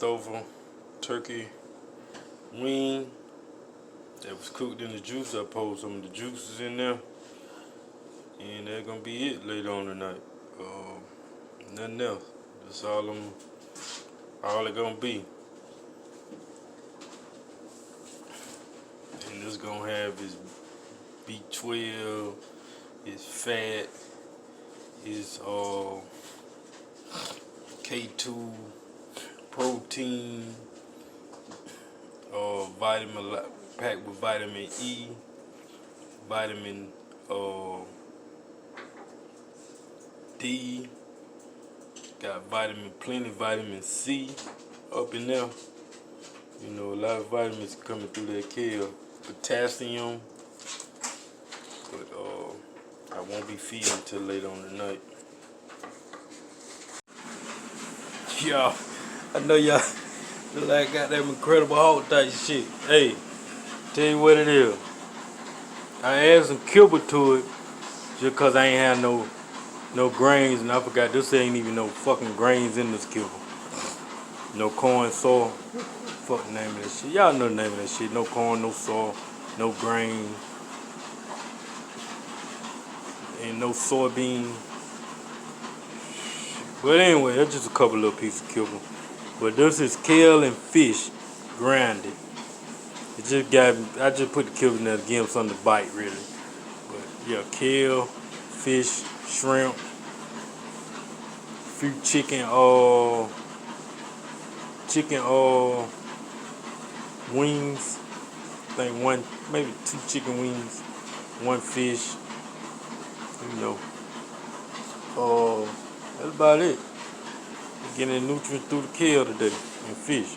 leftover turkey wing that was cooked in the juice. I poured some of the juices in there, and that's gonna be it later on tonight. Nothing else. That's all it gonna be. And it's gonna have its B12, its fat, its K2 protein, vitamin packed with vitamin E, vitamin D, got plenty vitamin C up in there. You know, a lot of vitamins coming through that kale. Potassium, but I won't be feeding until later on tonight. Y'all, I know y'all look like I got that Incredible Hulk type shit. Hey, tell you what it is. I added some kibble to it just cause I ain't had no grains, and I forgot this ain't even no fucking grains in this kibble. No corn, soy. Fuck the name of that shit. Y'all know the name of that shit. No corn, no soy, no grain, and no soybean. But anyway, that's just a couple little pieces of kibble. But this is kale and fish grinded. I just put the kibble in there to give them something to bite, really. But yeah, kale, fish, shrimp, few chicken wings. I think one, maybe 2 chicken wings, 1 fish. You know, that's about it. Getting the nutrients through the kale today and fish.